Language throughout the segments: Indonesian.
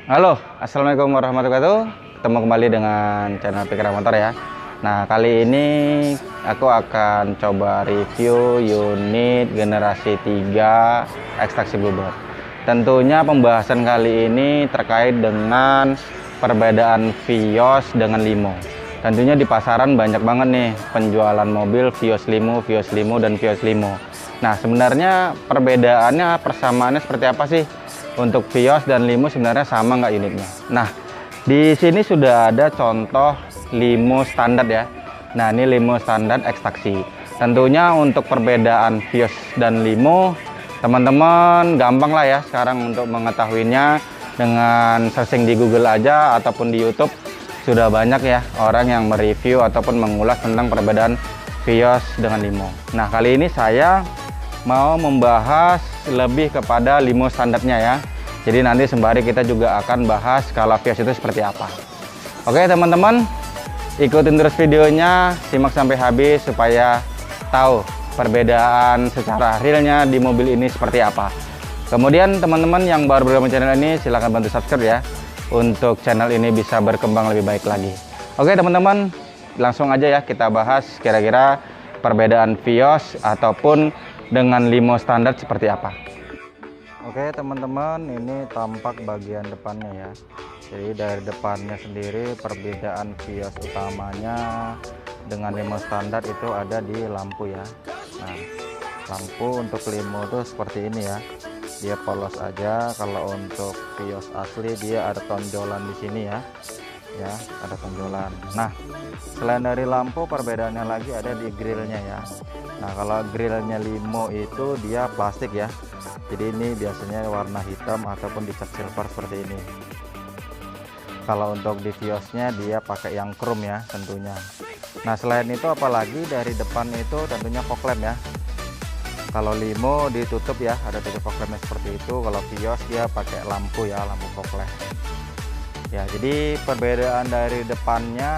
Halo, assalamualaikum warahmatullahi wabarakatuh. Ketemu kembali dengan channel Pikiran Motor ya. Nah, kali ini aku akan coba review unit generasi 3 ekstraksi Bluebird. Tentunya pembahasan kali ini terkait dengan perbedaan Vios dengan Limo. Tentunya di pasaran banyak banget nih penjualan mobil Vios Limo, dan Vios Limo. Nah, sebenarnya perbedaannya, persamaannya seperti apa sih? Untuk Vios dan Limo sebenarnya sama nggak unitnya? Nah, di sini sudah ada contoh Limo standar ya. Nah, ini Limo standar ekstraksi. Tentunya untuk perbedaan Vios dan Limo, teman-teman gampang lah ya sekarang untuk mengetahuinya dengan searching di Google aja ataupun di YouTube. Sudah banyak ya orang yang mereview ataupun mengulas tentang perbedaan Vios dengan Limo. Nah, kali ini saya mau membahas lebih kepada Limo standarnya ya. Jadi nanti sembari kita juga akan bahas kalau Vios itu seperti apa. Oke teman-teman, ikutin terus videonya, simak sampai habis supaya tahu perbedaan secara realnya di mobil ini seperti apa. Kemudian teman-teman yang baru bergabung channel ini silahkan bantu subscribe ya, untuk channel ini bisa berkembang lebih baik lagi. Oke teman-teman, langsung aja ya kita bahas kira-kira perbedaan Vios ataupun dengan Limo standar seperti apa. Oke teman-teman, ini tampak bagian depannya ya. Jadi dari depannya sendiri perbedaan Vios utamanya dengan Limo standar itu ada di lampu ya. Nah, lampu untuk Limo itu seperti ini ya, dia polos aja. Kalau untuk Vios asli dia ada tonjolan di sini ya. Ya, ada tonjolan. Nah, selain dari lampu, perbedaannya lagi ada di grillnya ya. Nah, kalau grillnya Limo itu dia plastik ya. Jadi ini biasanya warna hitam ataupun dicat silver seperti ini. Kalau untuk di Viosnya dia pakai yang chrome ya tentunya. Nah, selain itu apalagi dari depan itu tentunya fog lamp ya. Kalau Limo ditutup ya, ada tutup fog lampnya seperti itu. Kalau Vios dia pakai lampu ya, lampu fog lamp. Ya, jadi perbedaan dari depannya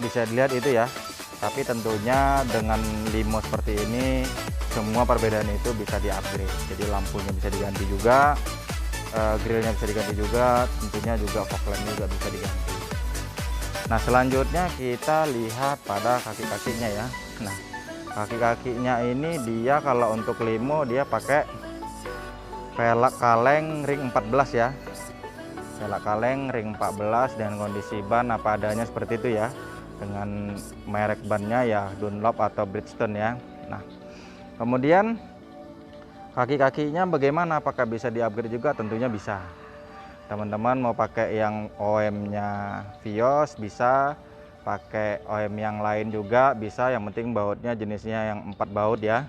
bisa dilihat itu ya. Tapi tentunya dengan Limo seperti ini semua perbedaan itu bisa di-upgrade. Jadi lampunya bisa diganti juga, grillnya bisa diganti juga, tentunya juga fog lamp juga bisa diganti. Nah, selanjutnya kita lihat pada kaki-kakinya ya. Nah, kaki-kakinya ini dia kalau untuk Limo dia pakai velg kaleng ring 14 ya. Velg kaleng ring 14 dan kondisi ban apa adanya seperti itu ya, dengan merek bannya ya Dunlop atau Bridgestone ya. Nah, kemudian kaki-kakinya bagaimana, apakah bisa di-upgrade juga? Tentunya bisa. Teman-teman mau pakai yang OM-nya Vios bisa, pakai OM yang lain juga bisa, yang penting bautnya jenisnya yang 4 baut ya.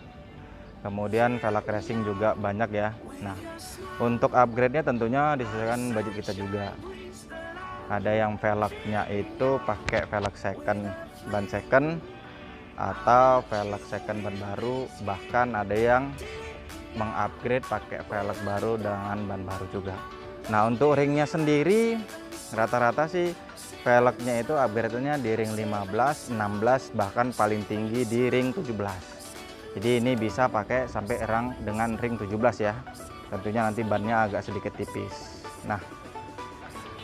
Kemudian velg racing juga banyak ya. Nah, untuk upgrade-nya tentunya disesuaikan budget kita juga. Ada yang velgnya itu pakai velg second, ban second, atau velg second ban baru, bahkan ada yang mengupgrade pakai velg baru dengan ban baru juga. Nah, untuk ringnya sendiri rata-rata sih velgnya itu upgrade-nya di ring 15, 16, bahkan paling tinggi di ring 17. Jadi ini bisa pakai sampai dengan ring 17 ya. Tentunya nanti bannya agak sedikit tipis. Nah,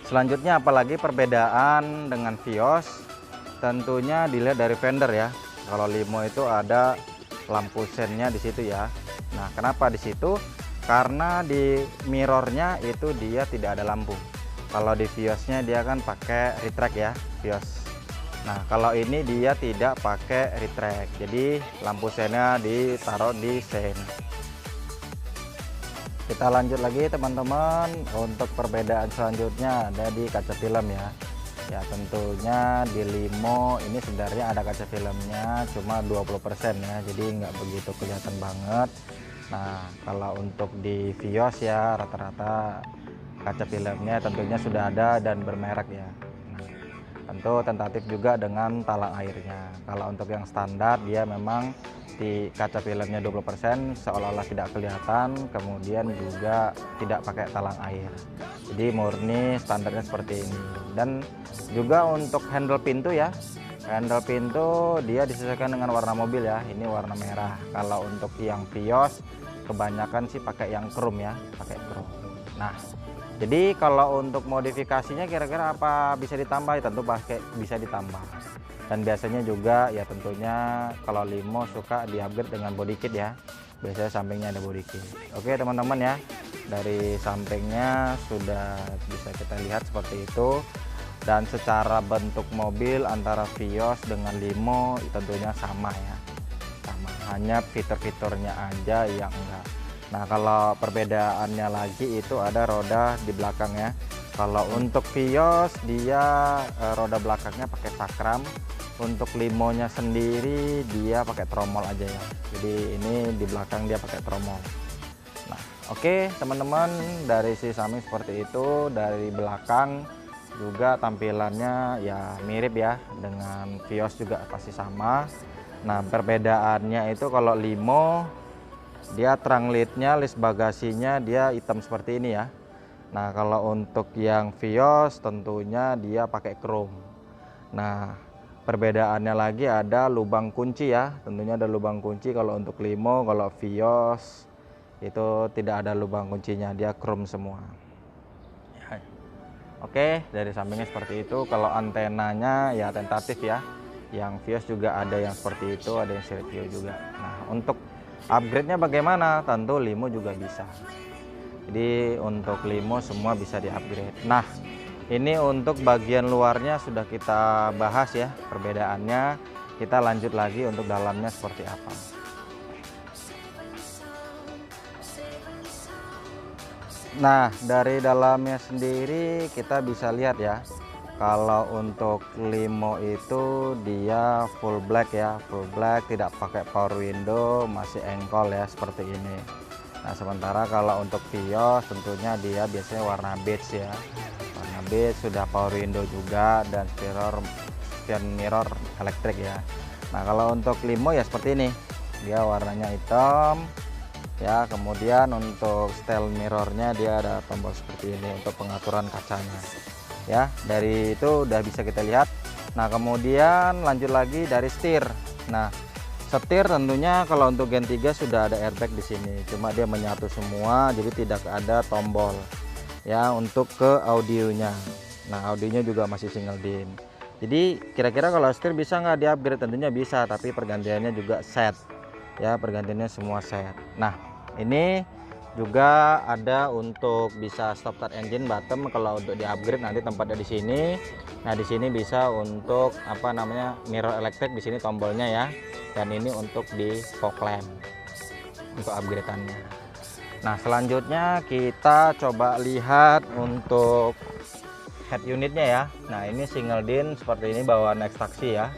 selanjutnya apalagi perbedaan dengan Vios, tentunya dilihat dari fender ya. Kalau Limo itu ada lampu sennya di situ ya. Nah, kenapa di situ? Karena di mirrornya itu dia tidak ada lampu. Kalau di Viosnya dia kan pakai retract ya, Vios. Nah, kalau ini dia tidak pakai retract, jadi lampu sennya ditaruh di sen. Kita lanjut lagi teman-teman, untuk perbedaan selanjutnya ada di kaca film ya. Ya, tentunya di Limo ini sebenarnya ada kaca filmnya cuma 20% ya, jadi nggak begitu kelihatan banget. Nah, kalau untuk di Vios ya rata-rata kaca filmnya tentunya sudah ada dan bermerek ya. Tentu tentatif juga dengan talang airnya. Kalau untuk yang standar dia memang di kaca filmnya 20% seolah-olah tidak kelihatan, kemudian juga tidak pakai talang air. Jadi murni standarnya seperti ini. Dan juga untuk handle pintu ya, handle pintu dia disesuaikan dengan warna mobil ya. Ini warna merah. Kalau untuk yang Vios kebanyakan sih pakai yang chrome ya, pakai chrome. Nah, Jadi kalau untuk modifikasinya kira-kira apa bisa ditambah? Tentu bisa ditambah. Dan biasanya juga ya tentunya kalau limo suka di-upgrade dengan body kit ya. Biasanya sampingnya ada body kit. Oke teman-teman ya, dari sampingnya sudah bisa kita lihat seperti itu. Dan secara bentuk mobil antara Vios dengan limo tentunya sama ya, sama, hanya fitur-fiturnya aja yang enggak. Nah kalau perbedaannya lagi itu ada roda di belakang ya. Kalau untuk Vios dia roda belakangnya pakai cakram, untuk limonya sendiri dia pakai tromol aja ya. Jadi ini di belakang dia pakai tromol. Nah oke teman-teman, dari si samping seperti itu, dari belakang juga tampilannya ya mirip ya dengan Vios juga pasti sama. Nah perbedaannya itu kalau limo dia trunk lidnya, list bagasinya dia hitam seperti ini ya. Nah kalau untuk yang Vios tentunya dia pakai chrome. Nah perbedaannya lagi ada lubang kunci ya, tentunya ada lubang kunci kalau untuk limo. Kalau Vios itu tidak ada lubang kuncinya, dia chrome semua. Oke, dari sampingnya seperti itu. Kalau antenanya ya tentatif ya. Yang Vios juga ada yang seperti itu, ada yang Silvio juga. Nah, untuk upgrade-nya bagaimana? Tentu limo juga bisa. Jadi untuk limo semua bisa di-upgrade. Nah, ini untuk bagian luarnya sudah kita bahas ya perbedaannya. Kita lanjut lagi untuk dalamnya seperti apa. Nah dari dalamnya sendiri kita bisa lihat ya, kalau untuk limo itu dia full black ya, full black, tidak pakai power window, masih engkol ya seperti ini. Nah sementara kalau untuk Vios tentunya dia biasanya warna beige ya, warna beige, sudah power window juga dan spion mirror elektrik ya. Nah kalau untuk limo ya seperti ini, dia warnanya hitam ya. Kemudian untuk style mirrornya dia ada tombol seperti ini untuk pengaturan kacanya ya. Dari itu udah bisa kita lihat. Nah kemudian lanjut lagi dari setir. Nah setir tentunya kalau untuk Gen 3 sudah ada airbag di sini, cuma dia menyatu semua jadi tidak ada tombol ya untuk ke audionya. Nah audionya juga masih single din. Jadi kira-kira kalau setir bisa nggak di-upgrade? Tentunya bisa, tapi pergantiannya juga set ya, pergantiannya semua set. Nah ini juga ada untuk bisa stop start engine bottom. Kalau untuk di-upgrade nanti tempatnya di sini. Nah di sini bisa untuk apa namanya mirror elektrik, di sini tombolnya ya. Dan ini untuk di fog lamp untuk upgrade-annya. Nah selanjutnya kita coba lihat untuk head unitnya ya. Nah ini single din seperti ini, bawaan ekstraksi ya.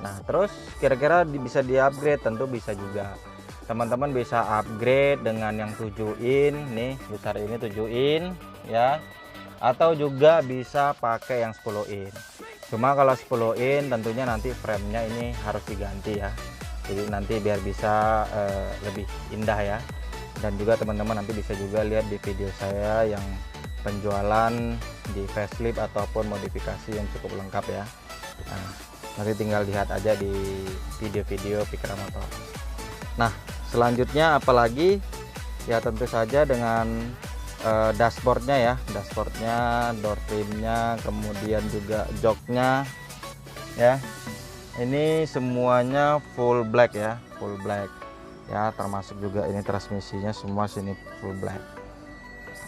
Nah terus kira-kira bisa di-upgrade? Tentu bisa juga. Teman-teman bisa upgrade dengan yang 7 in nih, besar ini 7 in ya, atau juga bisa pakai yang 10 in. Cuma kalau 10 in tentunya nanti framenya ini harus diganti ya, jadi nanti biar bisa lebih indah ya. Dan juga teman-teman nanti bisa juga lihat di video saya yang penjualan di facelift ataupun modifikasi yang cukup lengkap ya. Nah, nanti tinggal lihat aja di video-video Pikra Motor. Nah selanjutnya apalagi ya, tentu saja dengan dashboardnya ya, dashboardnya, door trimnya, kemudian juga joknya ya. Ini semuanya full black ya, full black ya, termasuk juga ini transmisinya semua sini full black.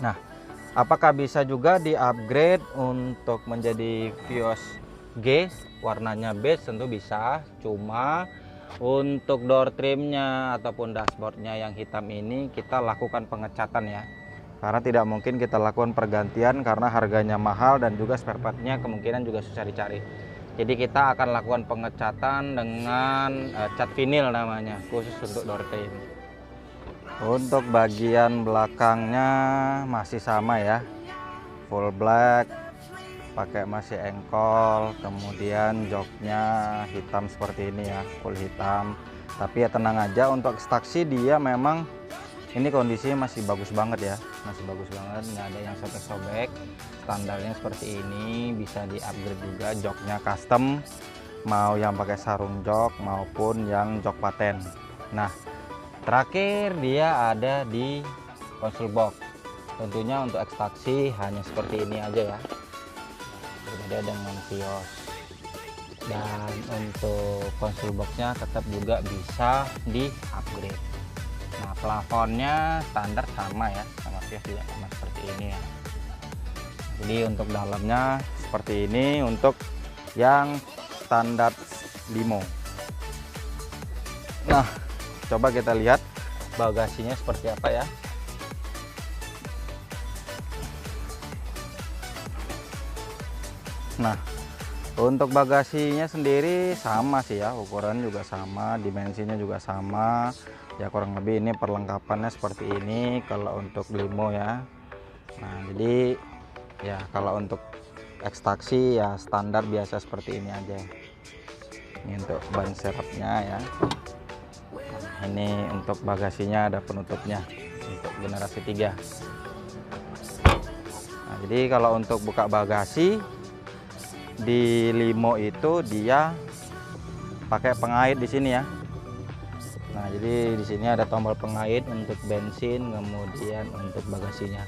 Nah apakah bisa juga di upgrade untuk menjadi Vios G warnanya beige? Tentu bisa, cuma untuk door trimnya ataupun dashboardnya yang hitam ini kita lakukan pengecatan ya, karena tidak mungkin kita lakukan pergantian karena harganya mahal dan juga spare partnya kemungkinan juga susah dicari. Jadi kita akan lakukan pengecatan dengan cat vinil namanya, khusus untuk door trim. Untuk bagian belakangnya masih sama ya, full black, pakai masih engkol, kemudian joknya hitam seperti ini ya, full hitam. Tapi ya tenang aja, untuk ekstraksi dia memang ini kondisinya masih bagus banget ya, masih bagus banget, nggak ada yang sobek-sobek. Standarnya seperti ini, bisa di upgrade juga. Joknya custom, mau yang pakai sarung jok maupun yang jok paten. Nah terakhir dia ada di console box. Tentunya untuk ekstraksi hanya seperti ini aja ya, berbeda dengan Vios. Dan untuk konsol boxnya tetap juga bisa di upgrade. Nah, plafonnya standar sama ya, sama Vios juga sama seperti ini ya. Jadi untuk dalamnya seperti ini untuk yang standar limo. Nah, coba kita lihat bagasinya seperti apa ya. Nah, untuk bagasinya sendiri sama sih ya, ukuran juga sama, dimensinya juga sama ya, kurang lebih ini perlengkapannya seperti ini kalau untuk limo ya. Nah, jadi ya kalau untuk ekstraksi ya standar biasa seperti ini aja. Ini untuk ban serepnya ya. Nah, ini untuk bagasinya ada penutupnya untuk generasi 3. Nah, jadi kalau untuk buka bagasi di limo itu dia pakai pengait di sini ya. Nah, jadi di sini ada tombol pengait untuk bensin, kemudian untuk bagasinya.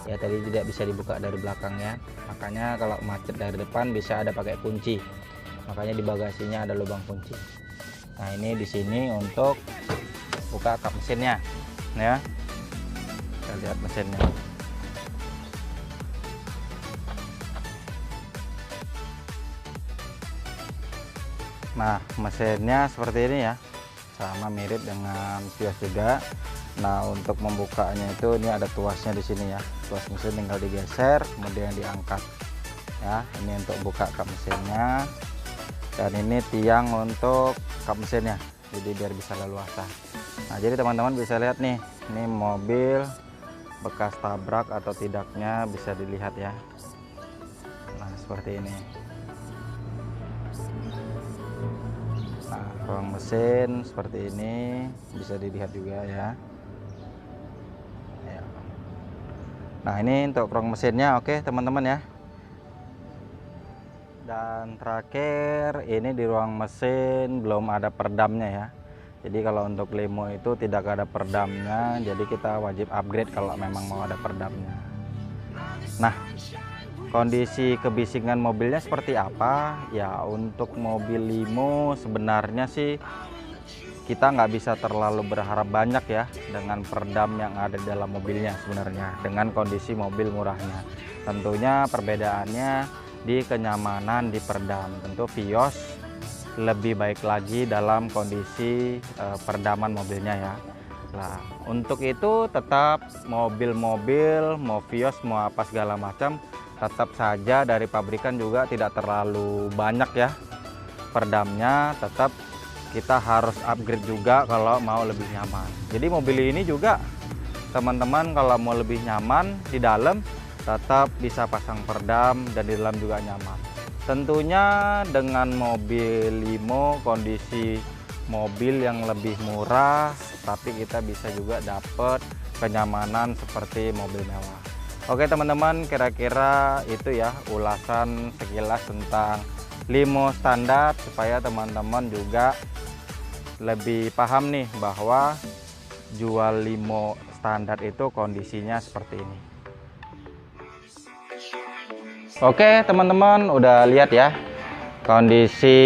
Ya, tadi tidak bisa dibuka dari belakang ya. Makanya kalau macet dari depan bisa ada pakai kunci. Makanya di bagasinya ada lubang kunci. Nah, ini di sini untuk buka kap mesinnya ya. Kita lihat mesinnya. Nah, mesinnya seperti ini ya, sama mirip dengan Vios juga. Nah, untuk membukanya itu ini ada tuasnya di sini ya. Tuas mesin tinggal digeser, kemudian diangkat ya. Ini untuk buka kap mesinnya, dan ini tiang untuk kap mesinnya, jadi biar bisa leluasa. Nah, jadi teman-teman bisa lihat nih, ini mobil bekas tabrak atau tidaknya bisa dilihat ya. Nah, seperti ini. Nah, ruang mesin seperti ini bisa dilihat juga ya. Nah, ini untuk ruang mesinnya, oke teman-teman ya. Dan terakhir ini di ruang mesin belum ada peredamnya ya. Jadi kalau untuk limo itu tidak ada peredamnya, jadi kita wajib upgrade kalau memang mau ada peredamnya. Nah, kondisi kebisingan mobilnya seperti apa ya? Untuk mobil limo sebenarnya sih kita nggak bisa terlalu berharap banyak ya dengan peredam yang ada di dalam mobilnya sebenarnya dengan kondisi mobil murahnya. Tentunya perbedaannya di kenyamanan di peredam. Tentu Vios lebih baik lagi dalam kondisi peredaman mobilnya ya. Nah, untuk itu tetap mobil-mobil mau Vios mau apa segala macam, tetap saja dari pabrikan juga tidak terlalu banyak ya peredamnya. Tetap kita harus upgrade juga kalau mau lebih nyaman. Jadi mobil ini juga teman-teman kalau mau lebih nyaman di dalam tetap bisa pasang peredam dan di dalam juga nyaman. Tentunya dengan mobil limo kondisi mobil yang lebih murah, tapi kita bisa juga dapat kenyamanan seperti mobil mewah. Oke teman-teman, kira-kira itu ya ulasan sekilas tentang limo standar supaya teman-teman juga lebih paham nih bahwa jual limo standar itu kondisinya seperti ini. Oke teman-teman, udah lihat ya kondisi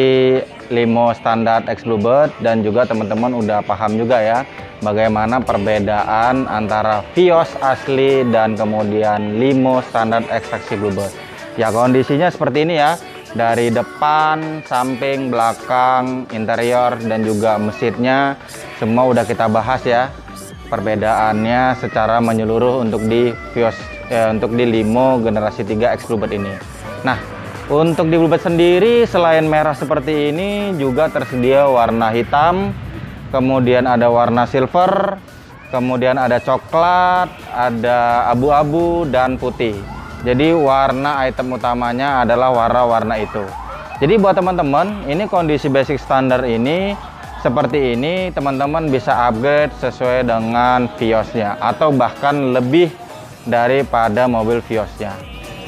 limo standar X Bluebird, dan juga teman-teman udah paham juga ya bagaimana perbedaan antara Vios asli dan kemudian limo standar ekstraksi Bluebird. Ya kondisinya seperti ini ya, dari depan, samping, belakang, interior dan juga mesinnya semua udah kita bahas ya perbedaannya secara menyeluruh untuk di Vios untuk di limo generasi 3 X Bluebird ini. Nah, untuk di Bluebird sendiri selain merah seperti ini juga tersedia warna hitam, kemudian ada warna silver, kemudian ada coklat, ada abu-abu dan putih. Jadi warna item utamanya adalah warna-warna itu. Jadi buat teman-teman, ini kondisi basic standar ini seperti ini, teman-teman bisa upgrade sesuai dengan Viosnya atau bahkan lebih daripada mobil Viosnya.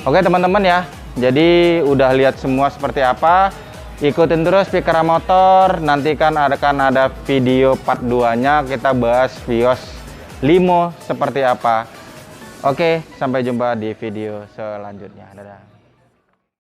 Oke teman-teman ya, jadi udah lihat semua seperti apa. Ikutin terus Pikara Motor, nanti kan akan ada video part 2 nya, kita bahas Vios limo seperti apa. Oke, sampai jumpa di video selanjutnya. Dadah.